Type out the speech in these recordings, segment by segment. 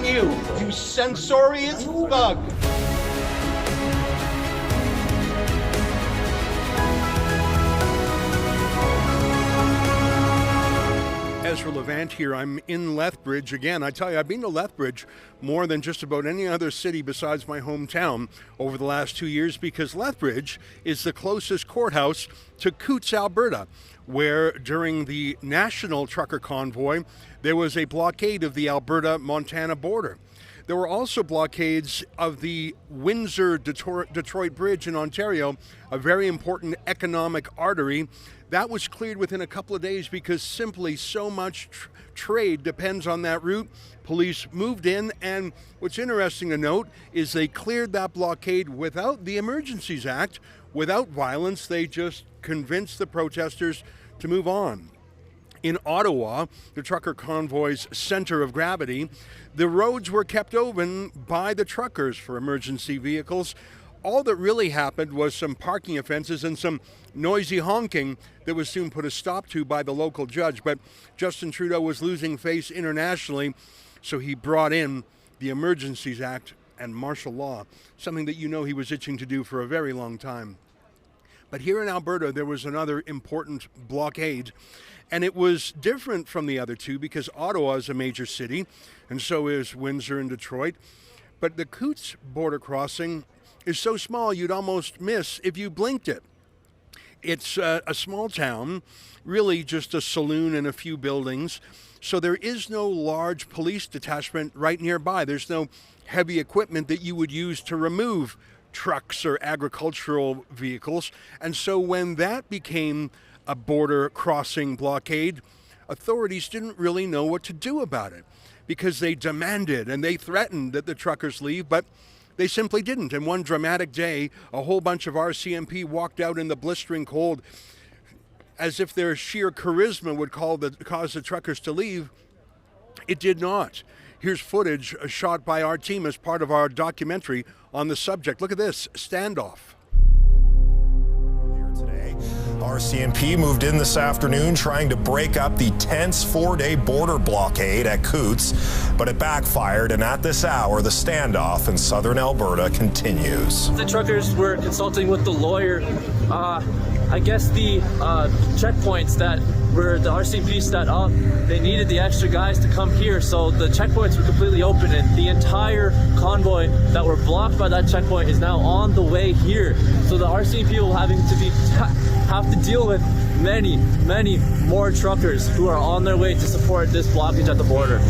on you, you censorious thug. Ezra Levant here. I'm in Lethbridge again. I tell you, I've been to Lethbridge more than just about any other city besides my hometown over the last 2 years, because Lethbridge is the closest courthouse to Coutts, Alberta, where during the national trucker convoy, there was a blockade of the Alberta-Montana border. There were also blockades of the Windsor-Detroit Bridge in Ontario, a very important economic artery. That was cleared within a couple of days because simply so much trade depends on that route. Police moved in, and what's interesting to note is they cleared that blockade without the Emergencies Act, without violence. They just convinced the protesters to move on. In Ottawa, the trucker convoy's center of gravity, the roads were kept open by the truckers for emergency vehicles. All that really happened was some parking offences and some noisy honking that was soon put a stop to by the local judge. But Justin Trudeau was losing face internationally, so he brought in the Emergencies Act and martial law, something that you know he was itching to do for a very long time. But here in Alberta, there was another important blockade, and it was different from the other two because Ottawa is a major city, and so is Windsor and Detroit. But the Coutts border crossing is so small you'd almost miss if you blinked it. It's a small town, really just a saloon and a few buildings, so there is no large police detachment right nearby. There's no heavy equipment that you would use to remove trucks or agricultural vehicles. And so when that became a border crossing blockade, authorities didn't really know what to do about it because they demanded and they threatened that the truckers leave, but they simply didn't. And one dramatic day, a whole bunch of RCMP walked out in the blistering cold as if their sheer charisma would cause the truckers to leave. It did not. Here's footage shot by our team as part of our documentary on the subject. Look at this standoff. Earlier today, RCMP moved in this afternoon trying to break up the tense 4-day border blockade at Coutts, but it backfired, and at this hour, the standoff in southern Alberta continues. The truckers were consulting with the lawyer. I guess the checkpoints that were the RCMP set up, they needed the extra guys to come here, so the checkpoints were completely open, and the entire convoy that were blocked by that checkpoint is now on the way here. So the RCMP will have to deal with many more truckers who are on their way to support this blockage at the border.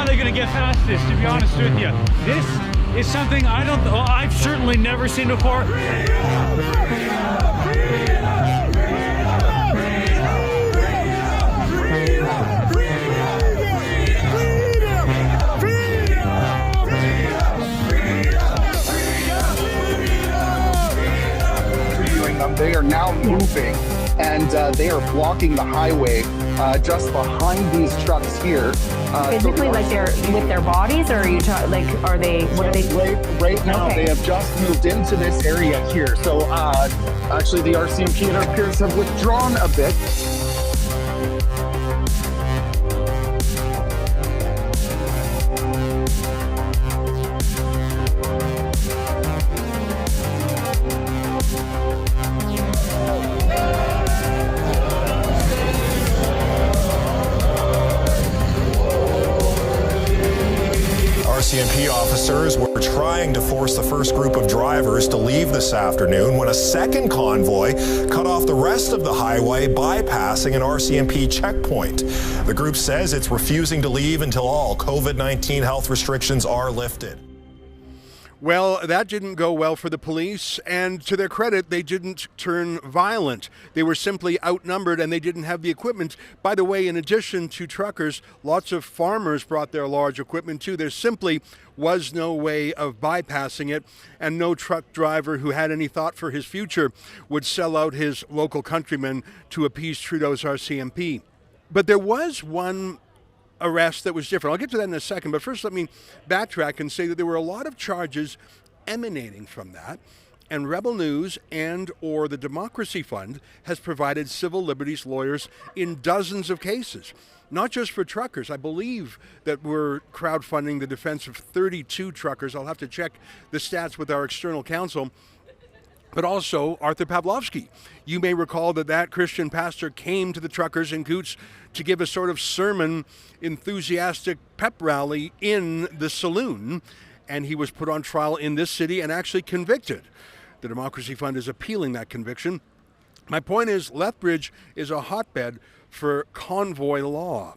they're going to get past this, to be honest with you. This is something I've certainly never seen before. They are now moving, and they are blocking the highway just behind these trucks here. Physically, like they're with their bodies, or are you are they? What are they? Right now, They have just moved into this area here. So actually, the RCMP and our peers have withdrawn a bit. RCMP officers were trying to force the first group of drivers to leave this afternoon when a second convoy cut off the rest of the highway, bypassing an RCMP checkpoint. The group says it's refusing to leave until all COVID-19 health restrictions are lifted. Well, that didn't go well for the police, and to their credit, they didn't turn violent. They were simply outnumbered, and they didn't have the equipment. By the way, in addition to truckers, lots of farmers brought their large equipment too. There simply was no way of bypassing it, and no truck driver who had any thought for his future would sell out his local countrymen to appease Trudeau's RCMP. But there was one arrest that was different. I'll get to that in a second, but first let me backtrack and say that there were a lot of charges emanating from that, and Rebel News and or the Democracy Fund has provided civil liberties lawyers in dozens of cases, not just for truckers. I believe that we're crowdfunding the defense of 32 truckers. I'll have to check the stats with our external counsel. But also Arthur Pawlowski. You may recall that Christian pastor came to the truckers in Coutts to give a sort of sermon, enthusiastic pep rally in the saloon, and he was put on trial in this city and actually convicted. The Democracy Fund is appealing that conviction. My point is, Lethbridge is a hotbed for convoy law.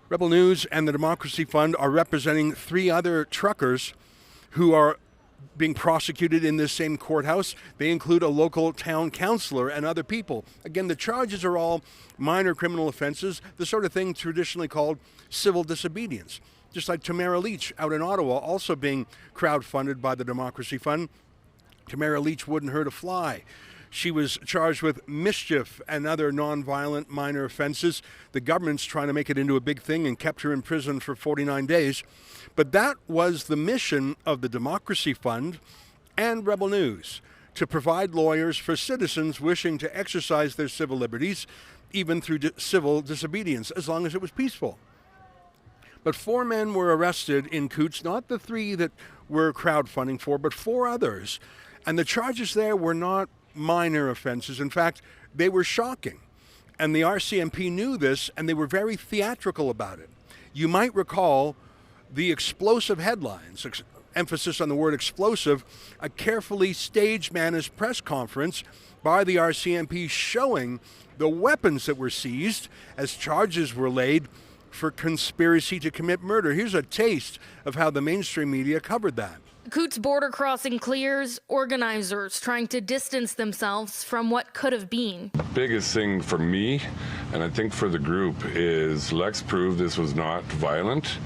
Rebel News and the Democracy Fund are representing 3 other truckers who are being prosecuted in this same courthouse. They include a local town councillor and other people. Again, the charges are all minor criminal offenses, the sort of thing traditionally called civil disobedience. Just like Tamara Leach out in Ottawa, also being crowdfunded by the Democracy Fund. Tamara Leach wouldn't hurt a fly. She was charged with mischief and other nonviolent minor offenses. The government's trying to make it into a big thing and kept her in prison for 49 days. But that was the mission of the Democracy Fund and Rebel News, to provide lawyers for citizens wishing to exercise their civil liberties, even through civil disobedience, as long as it was peaceful. But 4 men were arrested in Coutts, not the 3 that we're crowdfunding for, but 4 others. And the charges there were not minor offenses. In fact, they were shocking. And the RCMP knew this, and they were very theatrical about it. You might recall the explosive headlines, emphasis on the word explosive, a carefully staged managed press conference by the RCMP showing the weapons that were seized as charges were laid for conspiracy to commit murder. Here's a taste of how the mainstream media covered that. Coutts border crossing clears, organizers trying to distance themselves from what could have been. Biggest thing for me, and I think for the group, is let's prove this was not violent.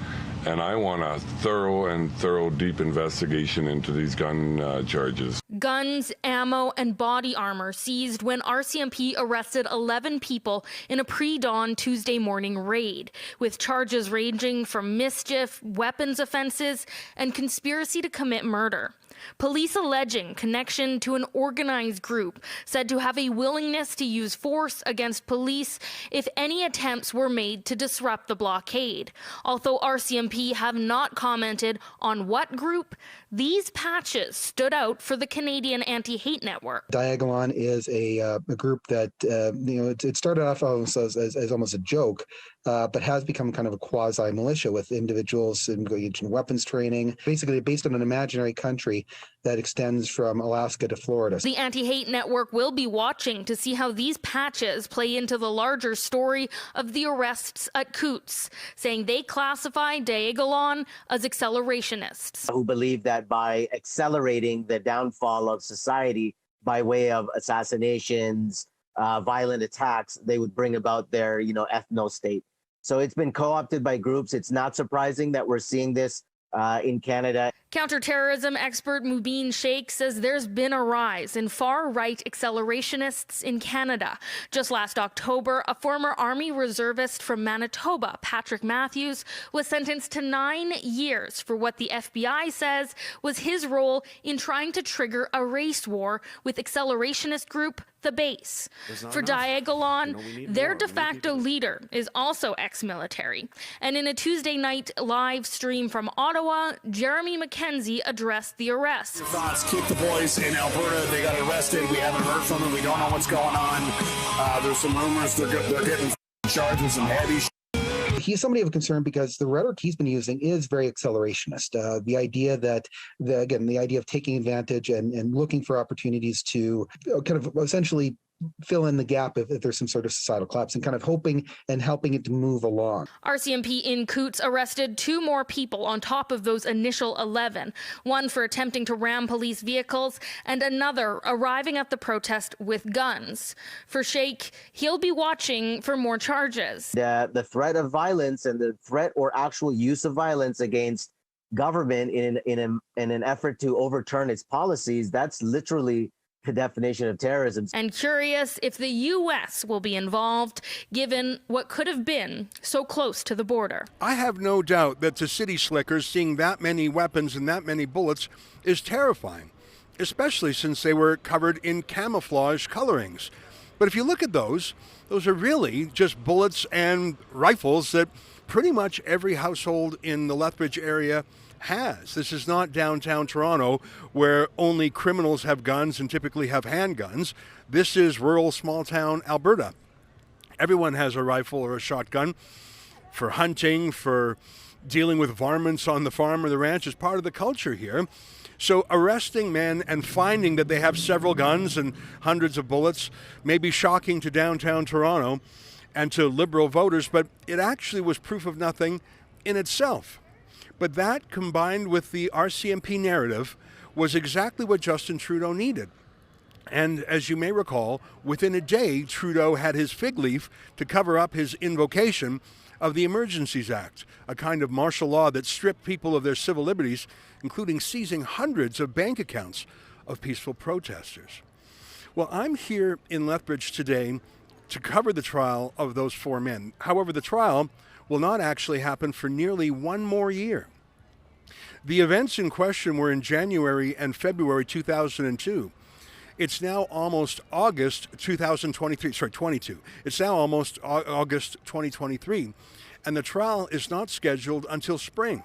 And I want a thorough, deep investigation into these gun charges. Guns, ammo, and body armor seized when RCMP arrested 11 people in a pre-dawn Tuesday morning raid, with charges ranging from mischief, weapons offenses, and conspiracy to commit murder. Police alleging connection to an organized group said to have a willingness to use force against police if any attempts were made to disrupt the blockade. Although RCMP have not commented on what group, these patches stood out for the Canadian Anti-Hate Network. Diagolon is a group that, it started off almost as almost a joke, but has become kind of a quasi-militia with individuals engaged in weapons training, basically based on an imaginary country country that extends from Alaska to Florida. The Anti-Hate Network will be watching to see how these patches play into the larger story of the arrests at Coutts, saying they classify Diagolon as accelerationists. Who believe that by accelerating the downfall of society by way of assassinations, violent attacks, they would bring about their, ethno-state. So it's been co-opted by groups. It's not surprising that we're seeing this in Canada. Counterterrorism expert Mubin Sheikh says there's been a rise in far-right accelerationists in Canada. Just last October, a former Army reservist from Manitoba, Patrick Matthews, was sentenced to 9 years for what the FBI says was his role in trying to trigger a race war with accelerationist group The Base. For Diagolon, their de facto leader is also ex-military. And in a Tuesday night live stream from Ottawa, Jeremy MacKenzie addressed the arrest. Your thoughts, keep the boys in Alberta. They got arrested. We haven't heard from them. We don't know what's going on. There's some rumors they're getting charged with some heavy He's somebody of concern because the rhetoric he's been using is very accelerationist. The idea that, the idea of taking advantage and looking for opportunities to kind of essentially fill in the gap if there's some sort of societal collapse and kind of hoping and helping it to move along. RCMP in Coutts arrested 2 more people on top of those initial 11, one for attempting to ram police vehicles and another arriving at the protest with guns. For Sheikh, he'll be watching for more charges. The threat of violence and the threat or actual use of violence against government in an effort to overturn its policies, that's literally the definition of terrorism. And curious if the U.S. will be involved, given what could have been so close to the border. I have no doubt that to city slickers, seeing that many weapons and that many bullets is terrifying, especially since they were covered in camouflage colorings. But if you look at those are really just bullets and rifles that pretty much every household in the Lethbridge area has. This is not downtown Toronto where only criminals have guns and typically have handguns. This is rural small town Alberta. Everyone has a rifle or a shotgun for hunting, for dealing with varmints on the farm or the ranch is part of the culture here. So arresting men and finding that they have several guns and hundreds of bullets may be shocking to downtown Toronto and to Liberal voters, but it actually was proof of nothing in itself. But that, combined with the RCMP narrative, was exactly what Justin Trudeau needed. And as you may recall, within a day, Trudeau had his fig leaf to cover up his invocation of the Emergencies Act, a kind of martial law that stripped people of their civil liberties, including seizing hundreds of bank accounts of peaceful protesters. Well, I'm here in Lethbridge today to cover the trial of those 4 men. However, the trial will not actually happen for nearly 1 more year. The events in question were in January and February 2002. It's now almost August 22. It's now almost August 2023, and the trial is not scheduled until spring.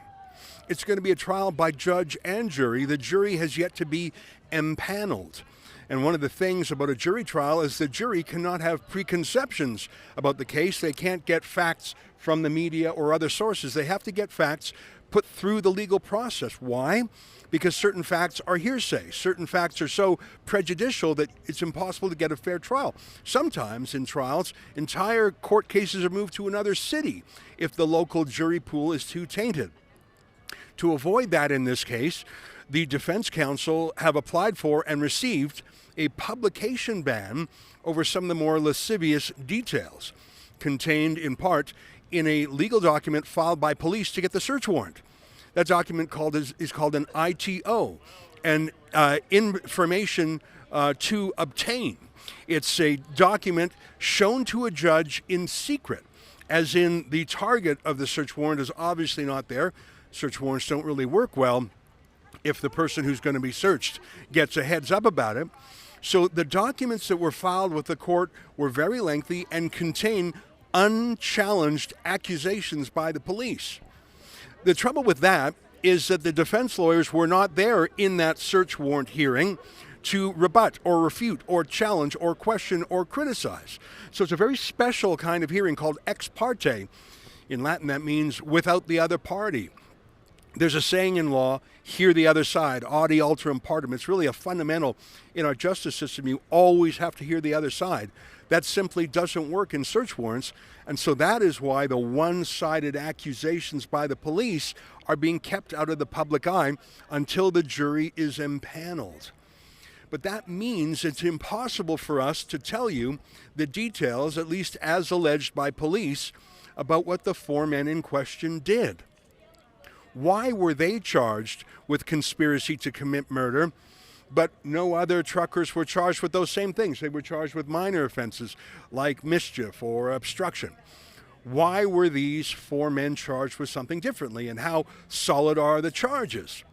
It's going to be a trial by judge and jury. The jury has yet to be empaneled. And one of the things about a jury trial is the jury cannot have preconceptions about the case. They can't get facts from the media or other sources. They have to get facts put through the legal process. Why? Because certain facts are hearsay. Certain facts are so prejudicial that it's impossible to get a fair trial. Sometimes in trials, entire court cases are moved to another city if the local jury pool is too tainted. To avoid that in this case, the defense counsel have applied for and received a publication ban over some of the more lascivious details contained in part in a legal document filed by police to get the search warrant. That document is called an ITO, an information to obtain. It's a document shown to a judge in secret, as in the target of the search warrant is obviously not there. Search warrants don't really work well if the person who's going to be searched gets a heads up about it. So the documents that were filed with the court were very lengthy and contain unchallenged accusations by the police. The trouble with that is that the defense lawyers were not there in that search warrant hearing to rebut or refute or challenge or question or criticize. So it's a very special kind of hearing called ex parte. In Latin, that means without the other party. There's a saying in law, hear the other side, audi alteram partem. It's really a fundamental in our justice system. You always have to hear the other side. That simply doesn't work in search warrants. And so that is why the one-sided accusations by the police are being kept out of the public eye until the jury is impaneled. But that means it's impossible for us to tell you the details, at least as alleged by police, about what the four men in question did. Why were they charged with conspiracy to commit murder, but no other truckers were charged with those same things? They were charged with minor offenses like mischief or obstruction. Why were these four men charged with something differently, and how solid are the charges?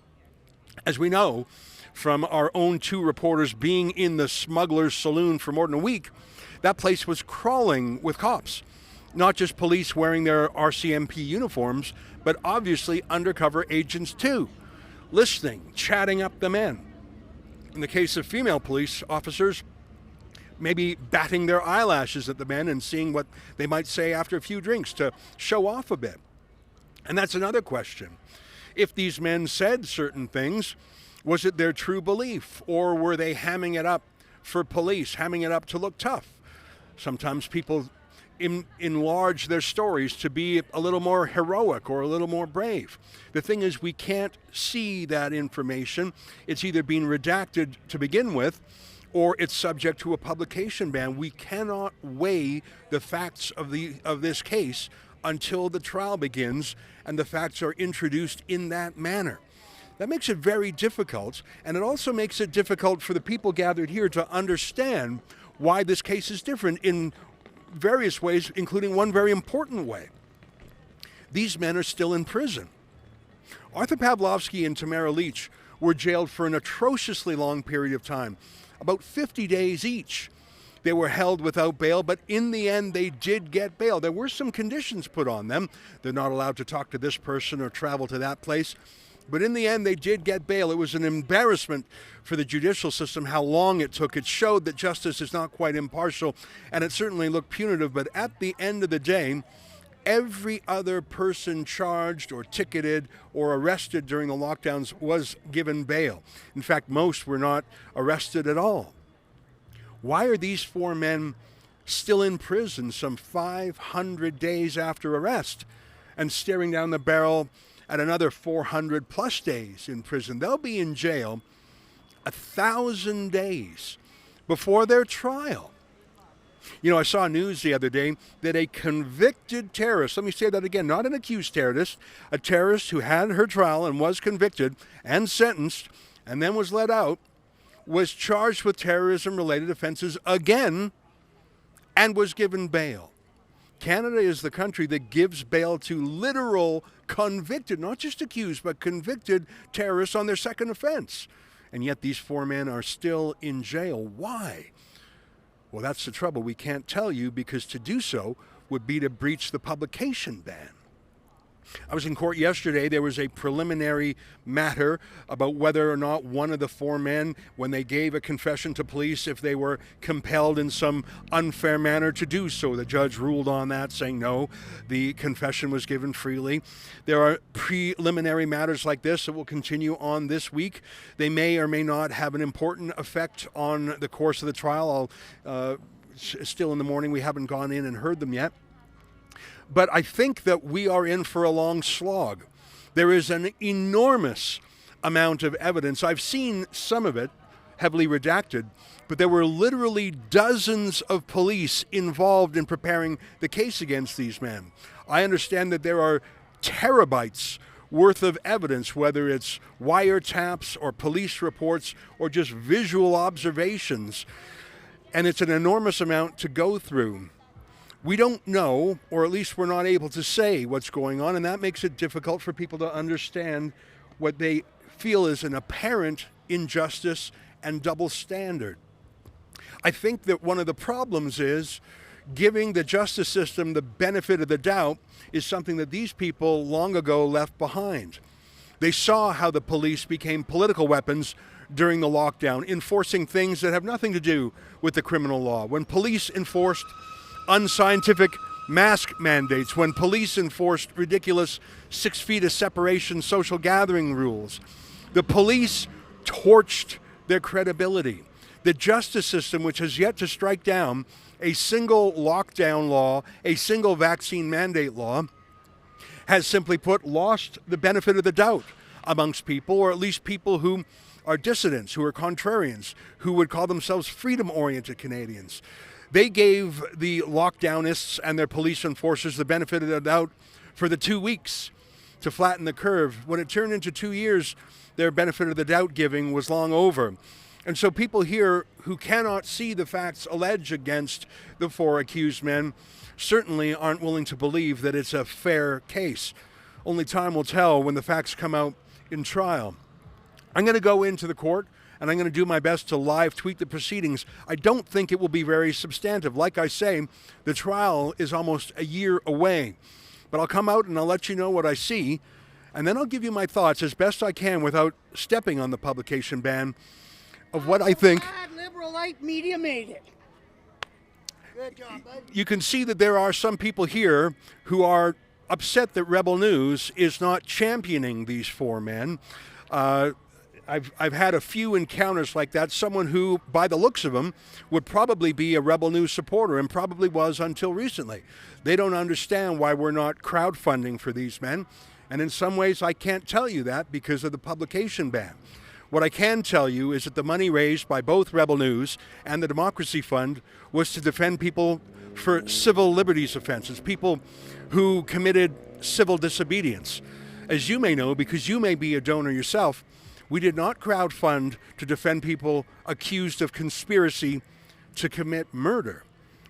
As we know from our own two reporters being in the smuggler's saloon for more than a week, that place was crawling with cops. Not just police wearing their RCMP uniforms, but obviously undercover agents too, listening, chatting up the men. In the case of female police officers, maybe batting their eyelashes at the men and seeing what they might say after a few drinks to show off a bit. And that's another question. If these men said certain things, was it their true belief, or were they hamming it up for police, hamming it up to look tough? Sometimes people enlarge their stories to be a little more heroic or a little more brave. The thing is, we can't see that information. It's either being redacted to begin with, or it's subject to a publication ban. We cannot weigh the facts of this case until the trial begins and the facts are introduced in that manner. That makes it very difficult, and it also makes it difficult for the people gathered here to understand why this case is different in various ways, including one very important way. These men are still in prison. Arthur Pawlowski and Tamara Leach were jailed for an atrociously long period of time, about 50 days each. They were held without bail, but in the end they did get bail. There were some conditions put on them. They're not allowed to talk to this person or travel to that place. But in the end, they did get bail. It was an embarrassment for the judicial system how long it took. It showed that justice is not quite impartial, and it certainly looked punitive. But at the end of the day, every other person charged or ticketed or arrested during the lockdowns was given bail. In fact, most were not arrested at all. Why are these four men still in prison some 500 days after arrest and staring down the barrel at another 400 plus days in prison? They'll be in jail 1,000 days before their trial. You know, I saw news the other day that a convicted terrorist, let me say that again, not an accused terrorist, a terrorist who had her trial and was convicted and sentenced and then was let out, was charged with terrorism-related offenses again and was given bail. Canada is the country that gives bail to literal convicted, not just accused, but convicted terrorists on their second offense. And yet these four men are still in jail. Why? Well, that's the trouble. We can't tell you, because to do so would be to breach the publication ban. I was in court yesterday. There was a preliminary matter about whether or not one of the four men, when they gave a confession to police, if they were compelled in some unfair manner to do so. The judge ruled on that, saying no, the confession was given freely. There are preliminary matters like this that will continue on this week. They may or may not have an important effect on the course of the trial. Still in the morning, we haven't gone in and heard them yet. But I think that we are in for a long slog. There is an enormous amount of evidence. I've seen some of it heavily redacted, but there were literally dozens of police involved in preparing the case against these men. I understand that there are terabytes worth of evidence, whether it's wiretaps or police reports or just visual observations, and it's an enormous amount to go through. We don't know, or at least we're not able to say what's going on, and that makes it difficult for people to understand what they feel is an apparent injustice and double standard. I think that one of the problems is giving the justice system the benefit of the doubt is something that these people long ago left behind. They saw how the police became political weapons during the lockdown, enforcing things that have nothing to do with the criminal law. When police enforced unscientific mask mandates, when police enforced ridiculous 6 feet of separation social gathering rules. The police torched their credibility. The justice system, which has yet to strike down a single lockdown law, a single vaccine mandate law, has simply put lost the benefit of the doubt amongst people, or at least people who are dissidents, who are contrarians, who would call themselves freedom-oriented Canadians. They gave the lockdownists and their police enforcers the benefit of the doubt for the 2 weeks to flatten the curve. When it turned into 2 years, their benefit of the doubt giving was long over. And so people here who cannot see the facts alleged against the 4 accused men certainly aren't willing to believe that it's a fair case. Only time will tell when the facts come out in trial. I'm going to go into the court and I'm going to do my best to live tweet the proceedings. I don't think it will be very substantive. Like I say, the trial is almost a year away. But I'll come out and I'll let you know what I see, and then I'll give you my thoughts as best I can without stepping on the publication ban of what I think. Liberal-lite media made it. Good job, bud. You can see that there are some people here who are upset that Rebel News is not championing these 4 men. I've had a few encounters like that. Someone who, by the looks of them, would probably be a Rebel News supporter and probably was until recently. They don't understand why we're not crowdfunding for these men. And in some ways, I can't tell you that because of the publication ban. What I can tell you is that the money raised by both Rebel News and the Democracy Fund was to defend people for civil liberties offenses, people who committed civil disobedience. As you may know, because you may be a donor yourself, we did not crowdfund to defend people accused of conspiracy to commit murder.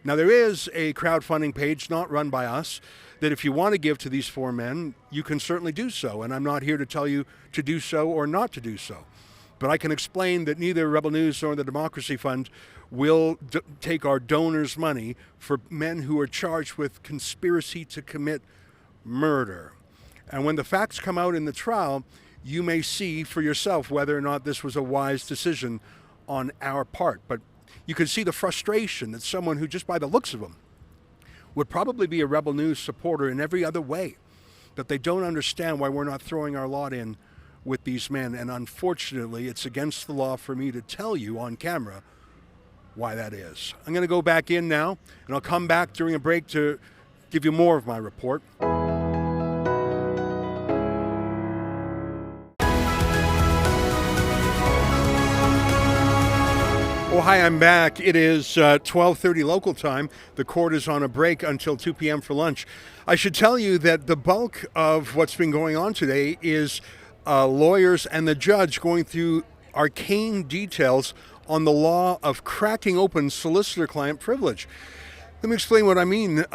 Now, there is a crowdfunding page not run by us that if you want to give to these 4 men, you can certainly do so. And I'm not here to tell you to do so or not to do so. But I can explain that neither Rebel News nor the Democracy Fund will take our donors' money for men who are charged with conspiracy to commit murder. And when the facts come out in the trial, you may see for yourself whether or not this was a wise decision on our part. But you can see the frustration that someone who, just by the looks of them, would probably be a Rebel News supporter in every other way, that they don't understand why we're not throwing our lot in with these men. And unfortunately, it's against the law for me to tell you on camera why that is. I'm going to go back in now, and I'll come back during a break to give you more of my report. Oh, hi, I'm back. It is 12:30 local time. The court is on a break until 2 p.m. for lunch. I should tell you that the bulk of what's been going on today is lawyers and the judge going through arcane details on the law of cracking open solicitor-client privilege. Let me explain what I mean.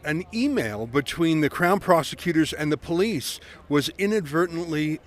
An email between the Crown prosecutors and the police was inadvertently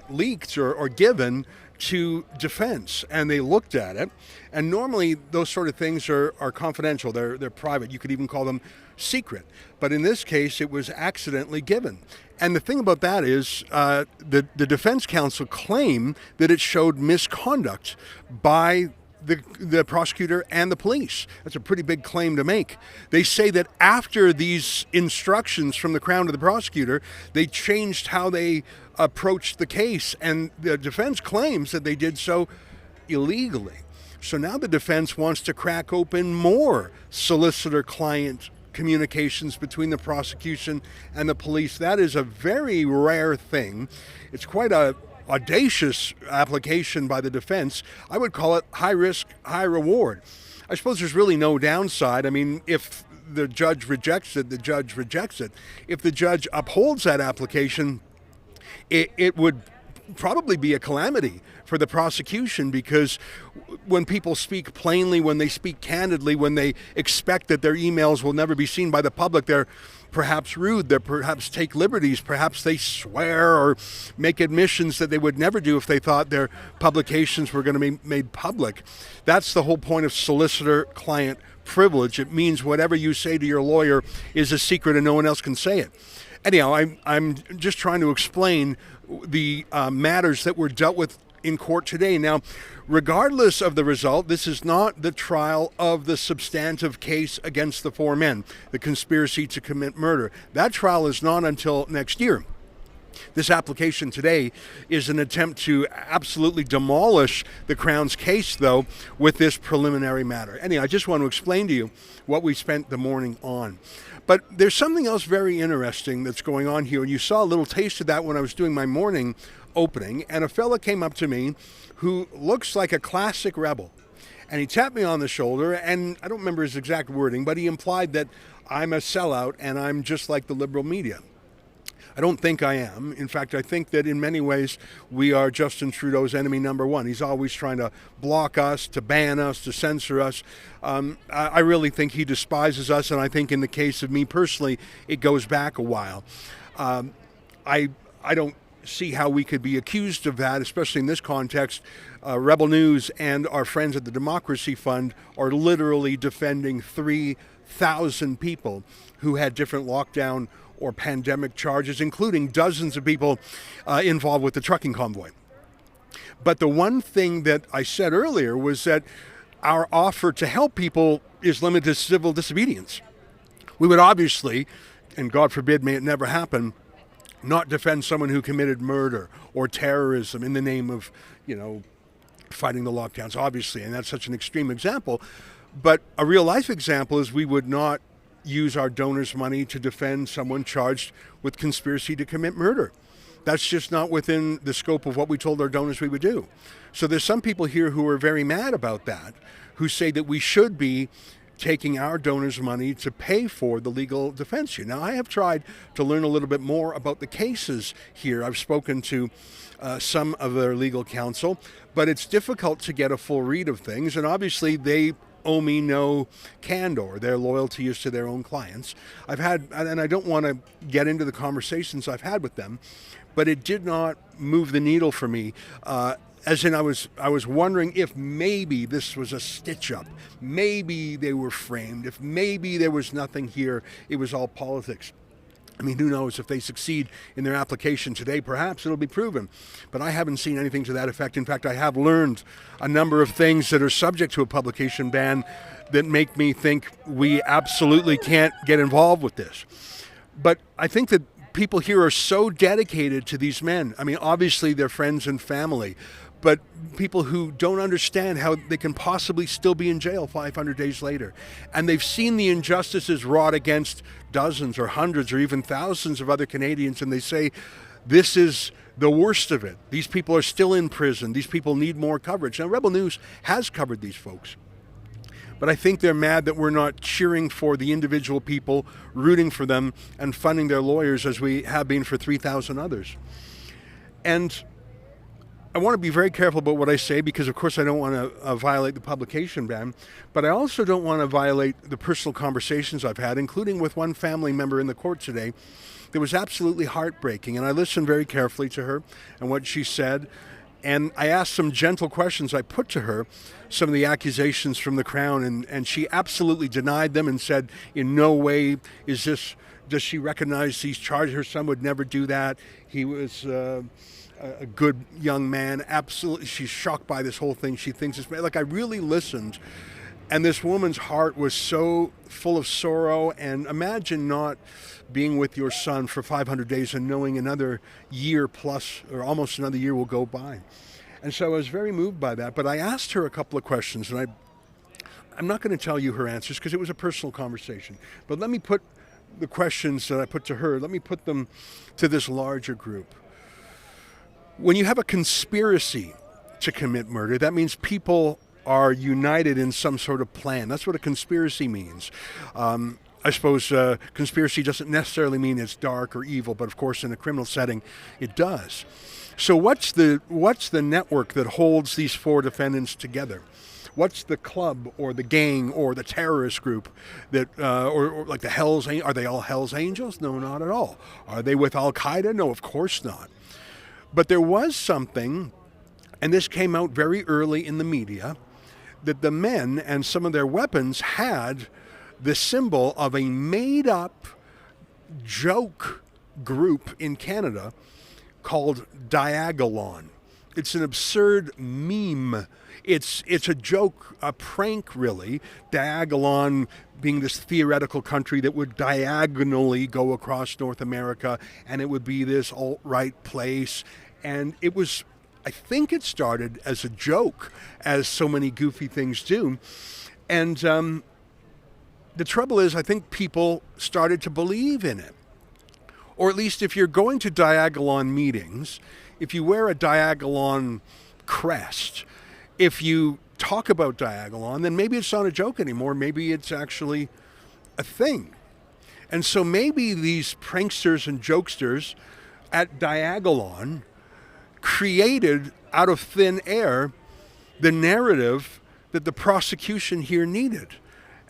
leaked or given to defense, and they looked at it. And normally those sort of things are confidential. They're private. You could even call them secret. But in this case, it was accidentally given. And the thing about that is the defense counsel claimed that it showed misconduct by the prosecutor and the police. That's a pretty big claim to make. They say that after these instructions from the Crown to the prosecutor, they changed how they approached the case, and the defense claims that they did so illegally. So now the defense wants to crack open more solicitor-client communications between the prosecution and the police. That is a very rare thing. It's quite a audacious application by the defense. I would call it high risk, high reward. I suppose there's really no downside. I mean, if the judge rejects it, the judge rejects it. If the judge upholds that application, it would probably be a calamity for the prosecution, because when people speak plainly, when they speak candidly, when they expect that their emails will never be seen by the public, they're perhaps rude, they perhaps take liberties, perhaps they swear or make admissions that they would never do if they thought their publications were going to be made public. That's the whole point of solicitor-client privilege. It means whatever you say to your lawyer is a secret and no one else can say it. Anyhow, I'm just trying to explain the matters that were dealt with in court today. Now, regardless of the result, this is not the trial of the substantive case against the four men, the conspiracy to commit murder. That trial is not until next year. This application today is an attempt to absolutely demolish the Crown's case, though, with this preliminary matter. Anyway, I just want to explain to you what we spent the morning on. But there's something else very interesting that's going on here, and you saw a little taste of that when I was doing my morning opening, and a fella came up to me who looks like a classic rebel. And he tapped me on the shoulder, and I don't remember his exact wording, but he implied that I'm a sellout and I'm just like the liberal media. I don't think I am. In fact, I think that in many ways we are Justin Trudeau's enemy number one. He's always trying to block us, to ban us, to censor us. I really think he despises us, and I think in the case of me personally, it goes back a while. I don't see how we could be accused of that, especially in this context. Rebel News and our friends at the Democracy Fund are literally defending 3,000 people who had different lockdown or pandemic charges, including dozens of people involved with the trucking convoy. But the one thing that I said earlier was that our offer to help people is limited to civil disobedience. We would obviously, and God forbid may it never happen, not defend someone who committed murder or terrorism in the name of, fighting the lockdowns, obviously, and that's such an extreme example. But a real life example is we would not use our donors' money to defend someone charged with conspiracy to commit murder. That's just not within the scope of what we told our donors we would do. So there's some people here who are very mad about that, who say that we should be taking our donors' money to pay for the legal defense here. Now, I have tried to learn a little bit more about the cases here. I've spoken to some of their legal counsel, but it's difficult to get a full read of things, and obviously they owe me no candor. Their loyalty is to their own clients. I've had, and I don't want to get into the conversations I've had with them, but it did not move the needle for me. As in, I was wondering if maybe this was a stitch-up. Maybe they were framed. If maybe there was nothing here, it was all politics. I mean, who knows, if they succeed in their application today, perhaps it'll be proven. But I haven't seen anything to that effect. In fact, I have learned a number of things that are subject to a publication ban that make me think we absolutely can't get involved with this. But I think that people here are so dedicated to these men. I mean, obviously they're friends and family, but people who don't understand how they can possibly still be in jail 500 days later. And they've seen the injustices wrought against dozens or hundreds or even thousands of other Canadians, and they say, this is the worst of it. These people are still in prison. These people need more coverage. Now, Rebel News has covered these folks, but I think they're mad that we're not cheering for the individual people, rooting for them, and funding their lawyers as we have been for 3,000 others. And I want to be very careful about what I say because, of course, I don't want to violate the publication ban, but I also don't want to violate the personal conversations I've had, including with one family member in the court today that was absolutely heartbreaking. And I listened very carefully to her and what she said, and I asked some gentle questions. I put to her some of the accusations from the Crown, and she absolutely denied them and said, in no way does she recognize these charges. Her son would never do that. He was a good young man. Absolutely, she's shocked by this whole thing. She thinks it's like, I really listened, and this woman's heart was so full of sorrow. And imagine not being with your son for 500 days and knowing another year plus, or almost another year, will go by. And so I was very moved by that. But I asked her a couple of questions, and I'm not going to tell you her answers because it was a personal conversation. But let me put the questions that I put to her, let me put them to this larger group. When you have a conspiracy to commit murder, that means people are united in some sort of plan. That's what a conspiracy means. I suppose conspiracy doesn't necessarily mean it's dark or evil, but of course in a criminal setting it does. So what's the network that holds these four defendants together? What's the club or the gang or the terrorist group that, or like the Hells Angels? Are they all Hells Angels? No, not at all. Are they with Al-Qaeda? No, of course not. But there was something, and this came out very early in the media, that the men and some of their weapons had the symbol of a made-up joke group in Canada called Diagolon. it's an absurd meme. It's a joke, a prank, really. Diagolon being this theoretical country that would diagonally go across North America, and it would be this alt-right place. And it was, I think it started as a joke, as so many goofy things do. And the trouble is, I think people started to believe in it. Or at least if you're going to Diagolon meetings, if you wear a Diagolon crest, if you talk about Diagolon, then maybe it's not a joke anymore. Maybe it's actually a thing. And so maybe these pranksters and jokesters at Diagolon created out of thin air the narrative that the prosecution here needed,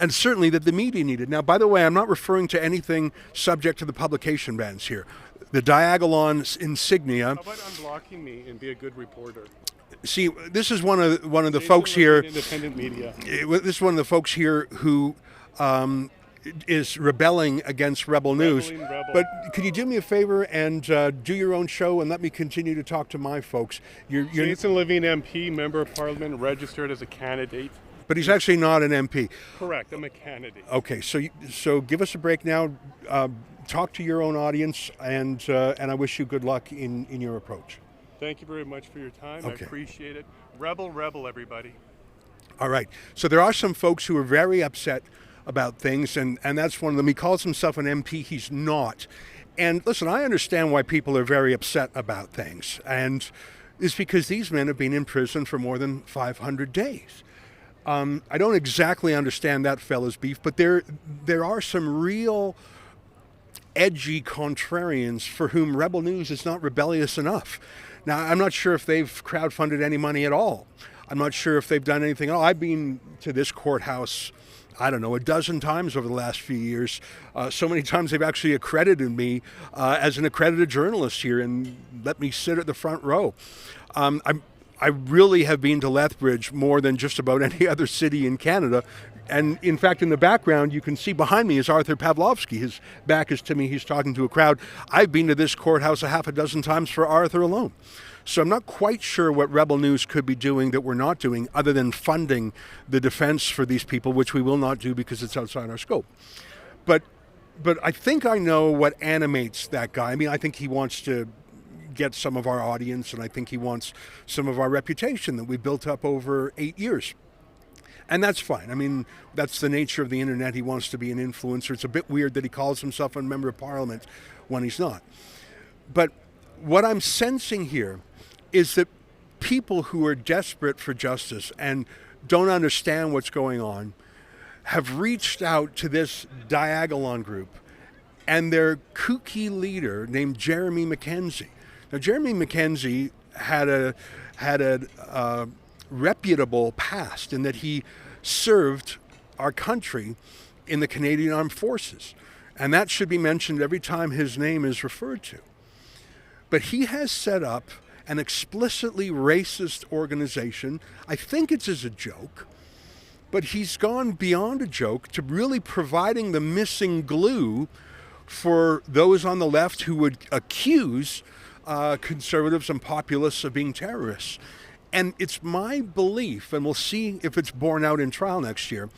and certainly that the media needed. Now, by the way, I'm not referring to anything subject to the publication bans here. The Diagolon insignia. How about unblocking me and be a good reporter? See, this is one of the folks here. Independent media. This is one of the folks here who is rebelling against Rebel News. Rebel. But could you do me a favor and do your own show and let me continue to talk to my folks? You're Jason Levant, MP, Member of Parliament, registered as a candidate. But he's actually not an MP. Correct, I'm a candidate. Okay, so give us a break now. Talk to your own audience, and I wish you good luck in your approach. Thank you very much for your time. Okay. I appreciate it. Rebel, everybody. All right. So there are some folks who are very upset about things, and that's one of them. He calls himself an MP. He's not. And listen, I understand why people are very upset about things, and it's because these men have been in prison for more than 500 days. I don't exactly understand that fella's beef, but there are some real edgy contrarians for whom Rebel News is not rebellious enough. Now, I'm not sure if they've crowdfunded any money at all. I'm not sure if they've done anything at all. I've been to this courthouse, I don't know, a dozen times over the last few years. So many times they've actually accredited me as an accredited journalist here and let me sit at the front row. I really have been to Lethbridge more than just about any other city in Canada. And in fact, in the background, you can see behind me is Arthur Pavlovsky. His back is to me. He's talking to a crowd. I've been to this courthouse a half a dozen times for Arthur alone. So I'm not quite sure what Rebel News could be doing that we're not doing other than funding the defense for these people, which we will not do because it's outside our scope. But I think I know what animates that guy. I mean, I think he wants to get some of our audience, and I think he wants some of our reputation that we built up over 8 years. And that's fine. I mean, that's the nature of the internet. He wants to be an influencer. It's a bit weird that he calls himself a member of Parliament when he's not. But what I'm sensing here is that people who are desperate for justice and don't understand what's going on have reached out to this Diagolon group and their kooky leader named Jeremy MacKenzie. Now, Jeremy MacKenzie had a reputable past in that he served our country in the Canadian Armed Forces. And that should be mentioned every time his name is referred to. But he has set up an explicitly racist organization. I think it's as a joke, but he's gone beyond a joke to really providing the missing glue for those on the left who would accuse conservatives and populists of being terrorists. And it's my belief, and we'll see if it's borne out in trial next year,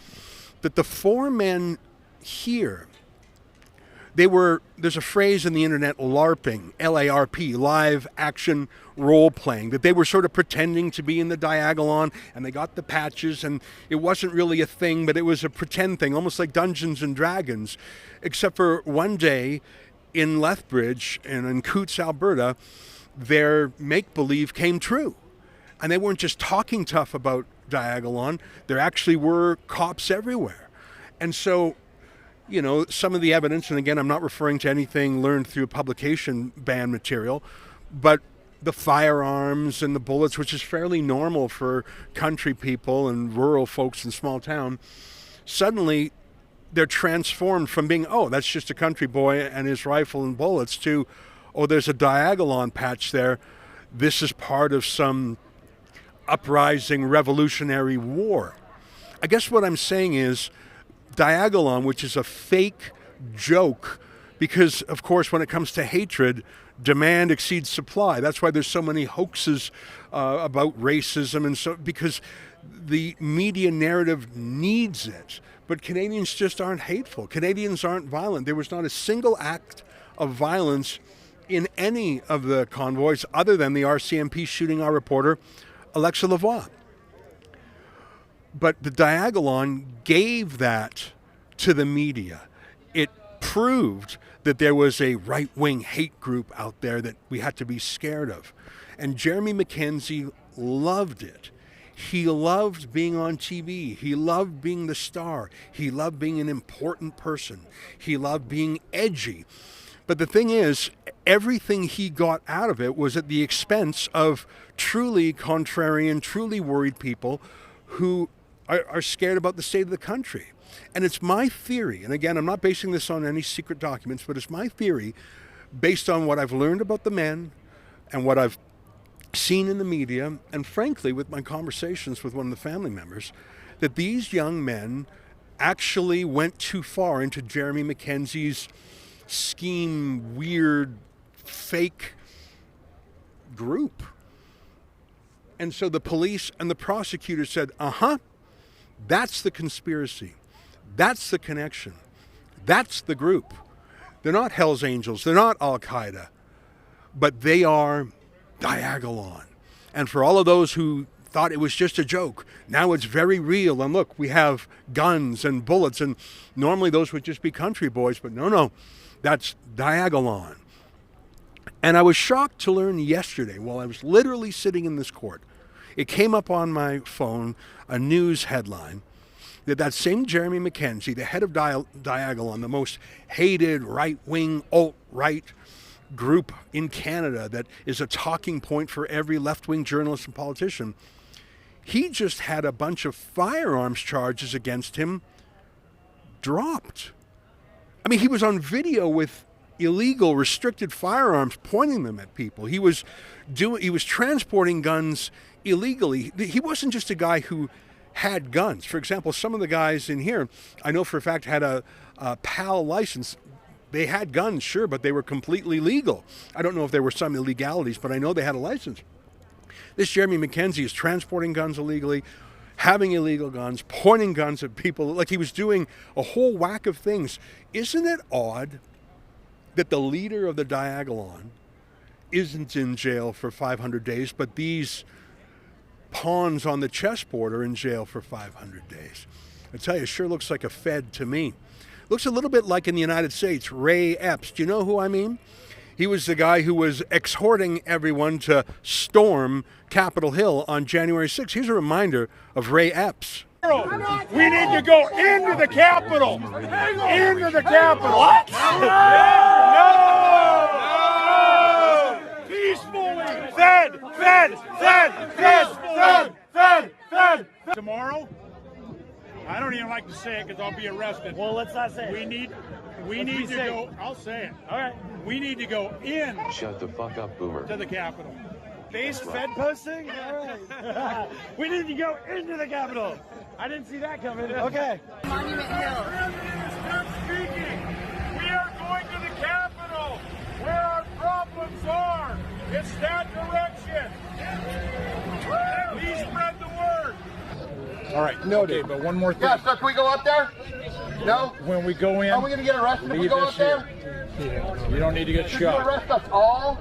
that the four men here, there's a phrase in the internet, LARPing, L-A-R-P, live action role playing, that they were sort of pretending to be in the Diagolon, and they got the patches, and it wasn't really a thing, but it was a pretend thing, almost like Dungeons and Dragons, except for one day in Lethbridge and in Coutts, Alberta, their make-believe came true. And they weren't just talking tough about Diagolon, there actually were cops everywhere. And so, you know, some of the evidence, and again, I'm not referring to anything learned through publication ban material, but the firearms and the bullets, which is fairly normal for country people and rural folks in small town, suddenly they're transformed from being, oh, that's just a country boy and his rifle and bullets, to, oh, there's a Diagolon patch there. This is part of some uprising revolutionary war. I guess what I'm saying is Diagolon, which is a fake joke Because, of course, when it comes to hatred, demand exceeds supply. That's why there's so many hoaxes about racism, and so because the media narrative needs it. But Canadians just aren't hateful. Canadians aren't violent. There was not a single act of violence in any of the convoys other than the RCMP shooting our reporter, Ezra Levant. But the Diagolon gave that to the media. It proved that there was a right-wing hate group out there that we had to be scared of. And Jeremy MacKenzie loved it. He loved being on TV. He loved being the star. He loved being an important person. He loved being edgy. But the thing is, everything he got out of it was at the expense of truly contrarian, truly worried people who are scared about the state of the country. And it's my theory, and again, I'm not basing this on any secret documents, but it's my theory based on what I've learned about the men and what I've seen in the media, and frankly, with my conversations with one of the family members, that these young men actually went too far into Jeremy MacKenzie's scheme, weird, fake group. And so the police and the prosecutor said, that's the conspiracy. That's the connection. That's the group. They're not Hell's Angels. They're not Al-Qaeda. But they are Diagolon. And for all of those who thought it was just a joke, now it's very real. And look, we have guns and bullets. And normally those would just be country boys. But no, that's Diagolon. And I was shocked to learn yesterday, while I was literally sitting in this court, it came up on my phone, a news headline, that same Jeremy MacKenzie, the head of Diagolon, the most hated right-wing, alt-right group in Canada that is a talking point for every left-wing journalist and politician, he just had a bunch of firearms charges against him dropped. I mean, he was on video with illegal, restricted firearms, pointing them at people. He was transporting guns illegally. He wasn't just a guy who had guns. For example, some of the guys in here, I know for a fact, had a PAL license. They had guns, sure, but they were completely legal. I don't know if there were some illegalities, but I know they had a license. This Jeremy MacKenzie is transporting guns illegally, having illegal guns, pointing guns at people, like he was doing a whole whack of things. Isn't it odd that the leader of the Diagolon isn't in jail for 500 days, but these pawns on the chessboard are in jail for 500 days? I tell you, it sure looks like a Fed to me. Looks a little bit like in the United States, Ray Epps. Do you know who I mean? He was the guy who was exhorting everyone to storm Capitol Hill on January 6th. Here's a reminder of Ray Epps. We need to go into the Capitol. Into the Capitol. What? No! Peacefully. Fed. Tomorrow? I don't even like to say it because I'll be arrested. Well, let's not say it. We need to go. I'll say it. All right. We need to go in. Shut the fuck up, Boomer. To the Capitol. Base Fed posting? All right. We need to go into the Capitol. I didn't see that coming. Okay. Monument Hill. Stop speaking. We are going to the Capitol, where our problems are. It's that direction. Please spread the word. All right, noted. Okay, but one more thing. Yeah, so can we go up there? No? When we go in, Are we going to get arrested if we go up there? Yeah. You don't need to get Should shot. you arrest us all?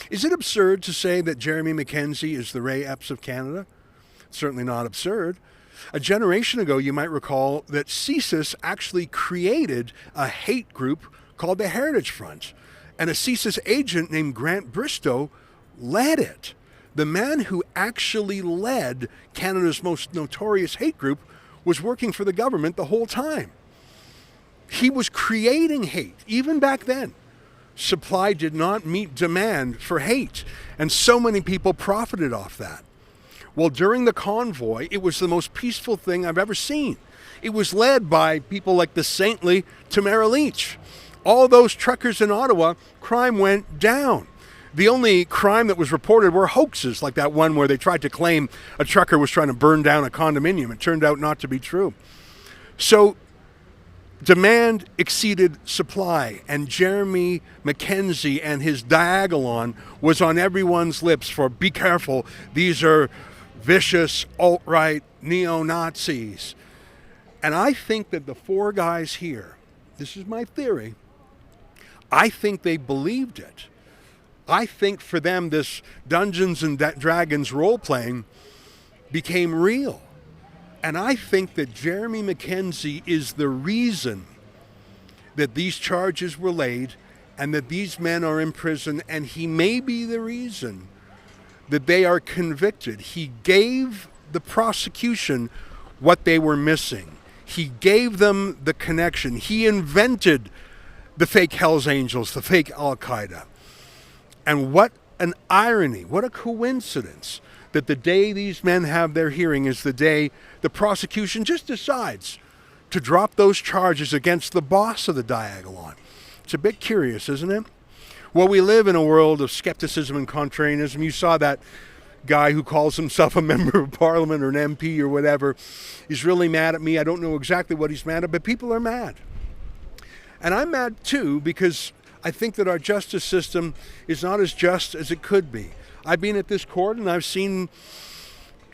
Is it absurd to say that Jeremy MacKenzie is the Ray Epps of Canada? Certainly not absurd. A generation ago, you might recall that CSIS actually created a hate group called the Heritage Front, and a CSIS agent named Grant Bristow led it. The man who actually led Canada's most notorious hate group was working for the government the whole time. He was creating hate, even back then. Supply did not meet demand for hate, and so many people profited off that. Well, during the convoy, it was the most peaceful thing I've ever seen. It was led by people like the saintly Tamara Leach. All those truckers in Ottawa, crime went down. The only crime that was reported were hoaxes, like that one where they tried to claim a trucker was trying to burn down a condominium. It turned out not to be true. So demand exceeded supply, and Jeremy MacKenzie and his Diagolon was on everyone's lips for be careful, these are vicious alt-right neo-Nazis. And I think that the four guys here, this is my theory, I think they believed it. I think for them this Dungeons and Dragons role-playing became real. And I think that Jeremy MacKenzie is the reason that these charges were laid and that these men are in prison, and he may be the reason that they are convicted. He gave the prosecution what they were missing. He gave them the connection. He invented the fake Hells Angels, the fake Al-Qaeda. And what an irony, what a coincidence that the day these men have their hearing is the day the prosecution just decides to drop those charges against the boss of the Diagolon. It's a bit curious, isn't it? Well, we live in a world of skepticism and contrarianism. You saw that guy who calls himself a member of parliament or an MP or whatever. He's really mad at me. I don't know exactly what he's mad at, but people are mad. And I'm mad too, because I think that our justice system is not as just as it could be. I've been at this court and I've seen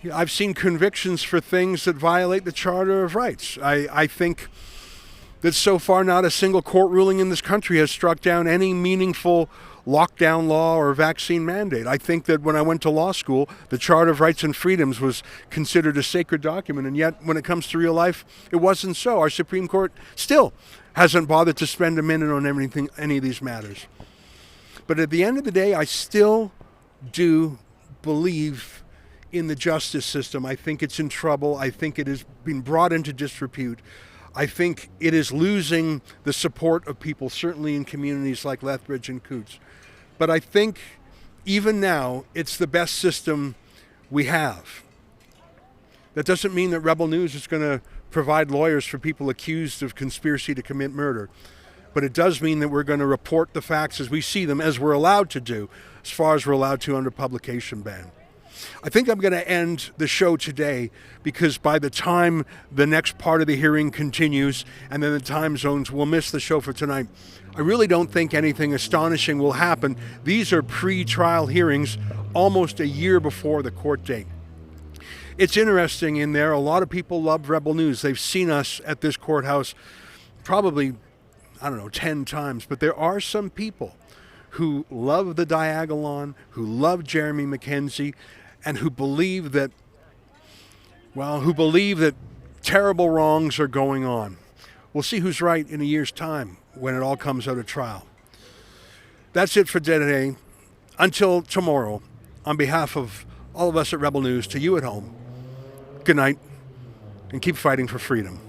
convictions for things that violate the Charter of Rights. I think that so far not a single court ruling in this country has struck down any meaningful lockdown law or vaccine mandate. I think that when I went to law school, the Charter of Rights and Freedoms was considered a sacred document, and yet when it comes to real life, it wasn't so. Our Supreme Court still hasn't bothered to spend a minute on any of these matters. But at the end of the day, I still do believe in the justice system. I think it's in trouble. I think it has been brought into disrepute. I think it is losing the support of people, certainly in communities like Lethbridge and Coutts. But I think even now, it's the best system we have. That doesn't mean that Rebel News is going to provide lawyers for people accused of conspiracy to commit murder. But it does mean that we're going to report the facts as we see them, as we're allowed to do, as far as we're allowed to under publication ban. I think I'm going to end the show today because by the time the next part of the hearing continues and then the time zones, we'll miss the show for tonight. I really don't think anything astonishing will happen. These are pre-trial hearings almost a year before the court date. It's interesting in there. A lot of people love Rebel News. They've seen us at this courthouse probably, 10 times. But there are some people who love the Diagolon, who love Jeremy MacKenzie, and who believe that terrible wrongs are going on. We'll see who's right in a year's time when it all comes out of trial. That's it for today. Until tomorrow, on behalf of all of us at Rebel News, to you at home, good night, and keep fighting for freedom.